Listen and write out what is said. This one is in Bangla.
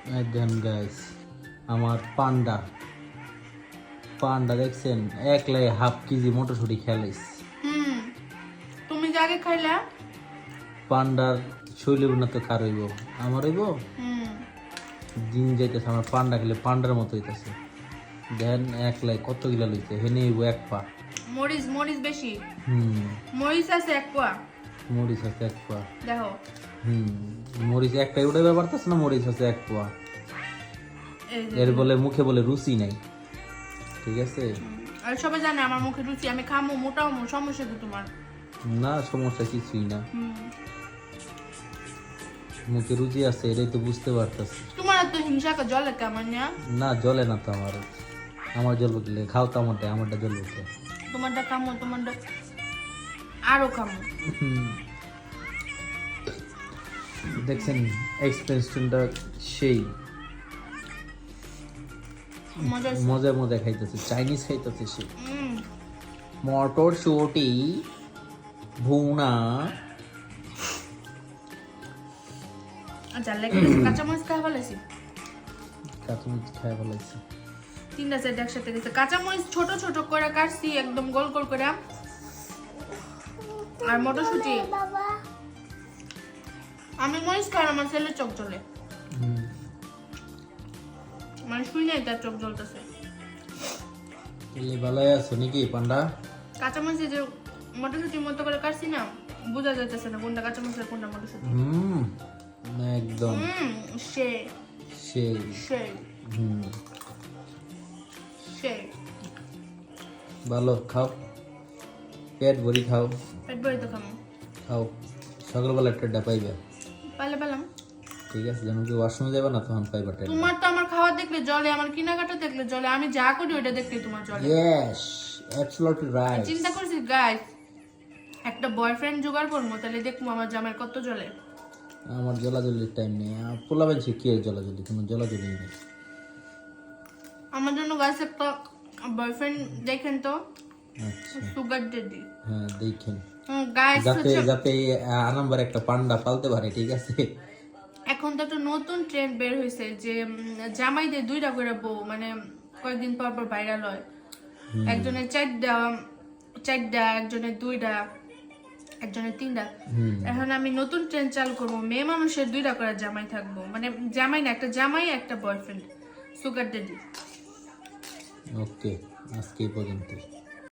দেখেন গাইস, আমার পান্ডা পান্ডা দেখছেন, একলাই হাফ কেজি মটরশুঁটি খেলাইস। হুম, তুমি যে আগে খাইলা। পান্ডার শৈলীব না তো কার হইব, আমার হইব। হুম, দিন যাইতেছে আমার পান্ডা খেলে পান্ডার মতো হইতেছে। দেখেন একলাই কত গিলা লইছে, হেনে হইব এক পা। মরিচ মরিচ বেশি। হুম, মরিচ আছে এক পোয়া। মরিচ আছে এক পা। দেখো মরিচ একটাই উঠে ব্যাপার না, মরিচ আছে এক পা। এই যে। এর বলে মুখে বলে রুচি নাই, ঠিক আছে। আর সবাই জানে আমার মুখে রুচি, আমি খামো মোটাও সমস্যা কি তোমার? না সমস্যা কিছুই না, হুম, মুখে রুচি আছে এটাই তো বুঝতে পারতেছি। তোমার তো হিংসা জলে কেমন না? না জ্বলে না তো আমার, আমার জ্বলবে গেলে খাও তো আমারটা জ্বলবে তো। তোমারটা খামো, তোমারটা আরো খামো। দেখছেন এক্সপ্রেশনটা সেই মজা মজা মজা খাইতেছে, চাইনিজ খাইতেছে সে। হুম, মটরশুঁটি ভুনা। আচ্ছা লেগে কাঁচামরিচ খাই ফেলেছি। কাঁচামরিচ খাই ফেলাইছে। তিনটা সেট একসাথে গেছে। কাঁচামরিচ ছোট ছোট করে কাটছি, একদম গোল গোল করে। আর মটরশুঁটি আমি মরিচ খাই, আমার ছেলের চোখ জ্বলে। মানে শুই নাই তার চোখ জ্বলতেছে। এলে ভালোই আছো নাকি পান্ডা? কাঁচামরিচ যে মটরশুঁটির মতো করে কাটছি না, বোঝা যাইতেছে না কোনটা কাঁচামরিচ আর কোনটা মটরশুঁটি। একদম সে সেই। সে হুম, সে ভালো খাও, পেট ভরি খাও। পেট ভরে তো খামো। খাও, সকালবেলা একটা পাইবে, পালে পেলাম। ঠিক আছে। যেমন কি ওয়াশরুমে যাবে না তখন পাইবা টেডা। তোমার তো আমার খাওয়া দেখলে জলে, আমার কেনাকাটা দেখলে জলে, আমি যা করি ওইটা দেখলে তোমার জলে। Yes, absolutely right. চিন্তা করছি গাইস, একটা বয়ফ্রেন্ড জোগাড় করবো, তাহলে দেখবো আমার জামাই কত জলে। আমার জলাজলির টাইম নেই, পোলাবেন সে কি আর জলাজলি, কোনো জলাজলি নেই। আমার জন্য গাইস একটা বয়ফ্রেন্ড দেখেন তো, আচ্ছা সুগার ড্যাডি। হ্যাঁ দেখেন, গাইস যাতে যাতে নাম্বার একটা পান্ডা পালতে পারে, ঠিক আছে। এখন তো একটা নতুন ট্রেন্ড বের হয়েছে যে জামাইদের দুইটা করে বউ, মানে কয়েকদিন পর পর ভাইরাল হয়। একজনের চারটা, একজনের দুইটা, একজনের তিনটা। এখন আমি নতুন ট্রেন্ড চালু করবো, মেয়ে মানুষের দুইটা করে জামাই থাকবো, মানে জামাই না, একটা জামাই একটা বয়ফ্রেন্ড, সুগার ড্যাডি। ওকে, আজকে এই পর্যন্ত।